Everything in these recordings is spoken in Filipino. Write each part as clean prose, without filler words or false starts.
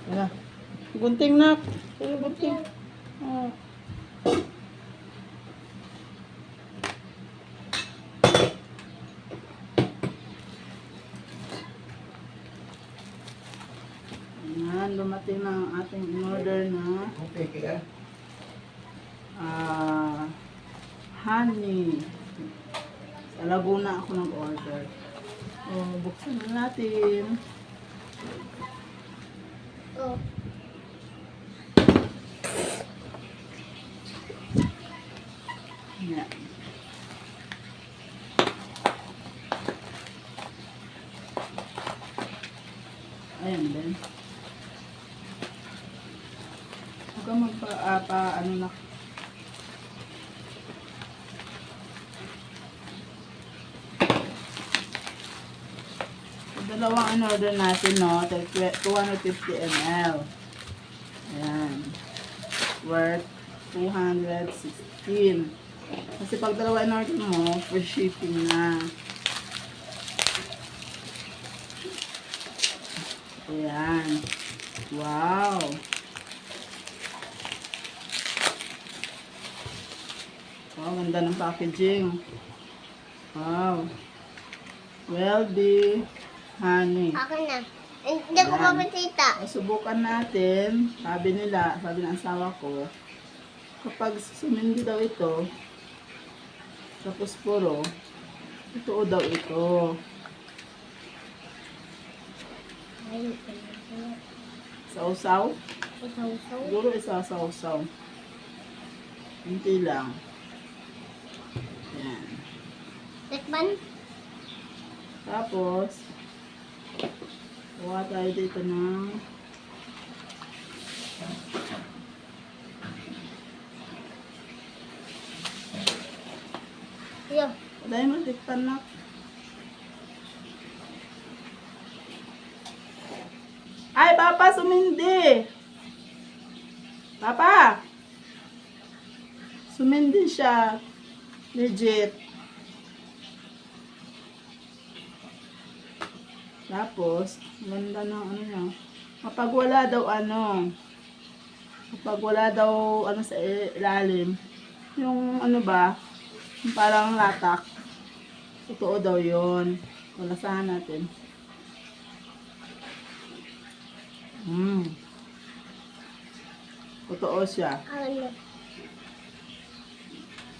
Yan na. Gunting na. Gunting. Oh. Yan, dumating na ang ating in-order na honey. Sa Laguna ako nag-order. Oh, buksan na natin. Oh. Yan. Ayan din. Huwag kang ano na. Dalawang in-order natin, no? 250 ml. Ayan. Worth 216. Kasi pag dalawa in-order mo, free shipping na. Ayan. Wow. Wow, ganda ng packaging. Wow. Wealthy honey. Akin na. Hindi ko mapatita. Subukan natin. Sabi ng asawa ko, kapag sumindi daw ito, tapos puro, totoo daw ito. Sausaw? Usaw-usaw. Siguro isa-sausaw. Hindi lang. Yan. Tekban? Tapos, kuha tayo dito ng Yo. dahil matikpan na. Ay, Papa, sumindi! Papa! Sumindi siya. Legit. Tapos, ganda ng ano niya. Kapag wala daw sa ilalim, yung ano ba, yung parang latak, totoo daw yun. Lasahan natin. Totoo siya. Ano?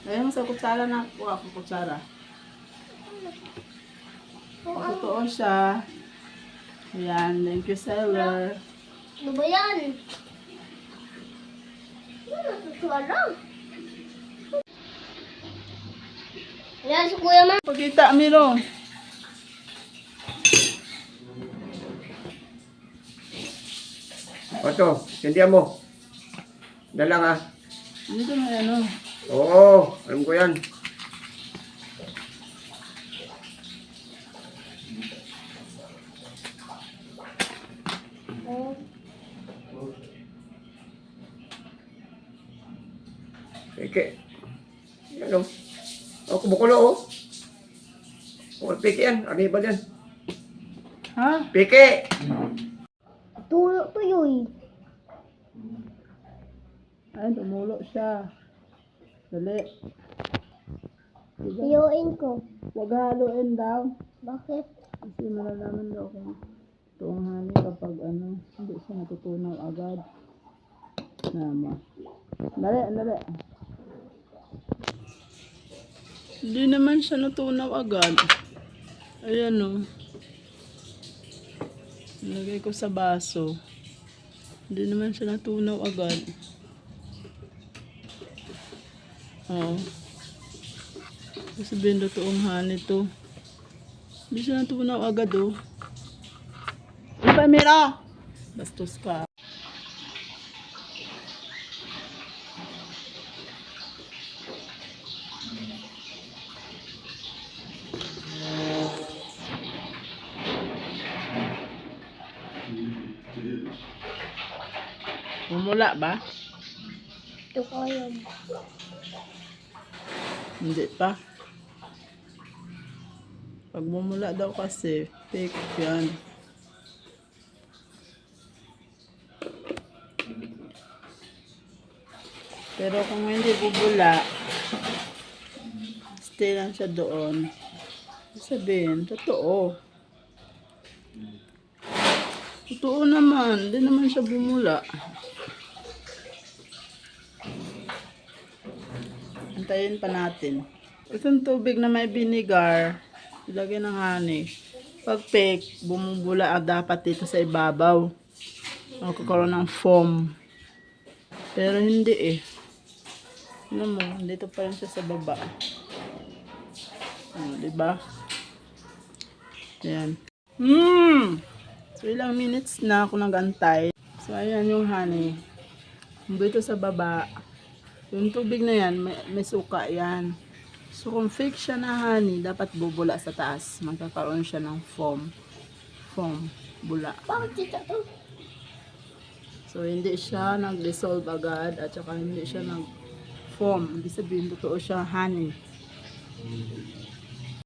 Ayun, sa kutsara na, kuha ko kutsara. Totoo siya. Ayan, thank you seller. Ano ba yan? Ano natutuwa? Ayan, si Kuya Ma. Pagkita, Miro. Oto, sindihan mo. Dala nga. Dito na ano. Oo, alam ko yan. Oh. Peke. Yan o. O, kumukulo o. O, peke yan. Ano iba yan? Ha? Peke! Tuyo-tuyoy. Ay, tumulo siya. Dali. Tuyuin ko. Huwag haluin daw. Bakit? Kasi malalaman daw kung toong honey kapag hindi siya natutunaw agad. Nama. Dali, dali. Hindi naman siya natunaw agad. Ayan o. Nilagay ko sa baso. Hindi naman siya natunaw agad. Oo. Sabihin daw toong honey to. Hindi siya natunaw agad oh. Ano ba, Mira? Bastos ka. Mumula ba? Ito ko yun. Hindi pa. Pag mumula daw kasi, fake yan. Pero kung hindi bubula, stay lang siya doon. Sabihin, totoo. Totoo naman, hindi naman siya bumula. Antayin pa natin. Itong tubig na may vinegar, ilagay ng honey. Pag fake, bumubula dapat dito sa ibabaw. Magkakaroon ng foam. Pero hindi eh. Ano mo, dito pa rin siya sa baba. Diba? Ayan. So, ilang minutes na ako nagantay. So, ayan yung honey. Dito sa baba. Yung tubig na yan, may suka yan. So, kung fake siya na honey, dapat bubula sa taas. Magkakaroon siya ng foam. Foam. Bula. Bakit dito to? So, hindi siya nag-dissolve agad at saka hindi siya nag-foam. Ibig sabihin, totoo siya honey.